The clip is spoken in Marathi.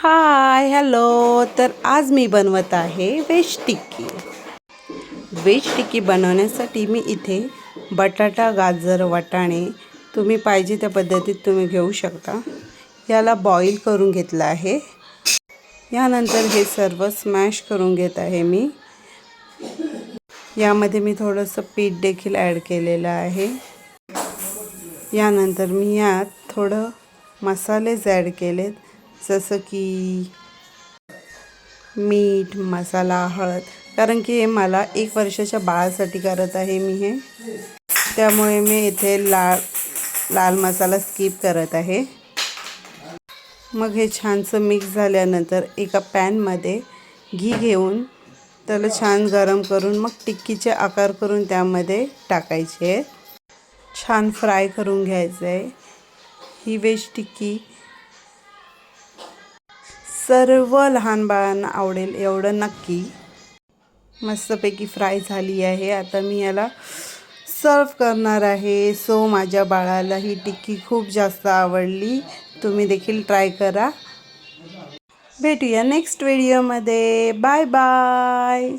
Hi hello. तर आज मी बनवत आहे व्हेज टिक्की. व्हेज टिक्की बनवण्यासाठी मी इथे बटाटा, गाजर, वाटाणे तुम्ही पाहिजे त्या पद्धतीत तुम्ही घेऊ शकता. याला बॉईल करून घेतलं आहे. यानंतर हे सर्व स्मॅश करून घेत आहे मी. यामध्ये मी थोडंसं पीठ देखील ॲड केलेलं आहे. यानंतर मी यात थोडं मसालेच ॲड केलेत, जसं की मीठ, मसाला, हळद. कारण की हे मला 1 वर्षाच्या बाळासाठी करत आहे मी हे. त्यामुळे मी इथे लाल मसाला स्किप करत आहे. मग हे छानसं मिक्स झाल्यानंतर एका पॅनमध्ये घी घेऊन त्याला छान गरम करून मग टिक्कीचे आकार करून त्यामध्ये टाकायचे आहे. छान फ्राय करून घ्यायचं आहे. ही व्हेज टिक्की सर्व लहान बाळांना आवडेल एवढं नक्की. मस्तपैकी फ्राय झाली आहे. आता मी याला सर्व करणार आहे. सो माझ्या बाळाला ही टिक्की खूप जास्त आवडली. तुम्ही देखील ट्राय करा. भेटूया नेक्स्ट व्हिडिओमध्ये. Bye bye.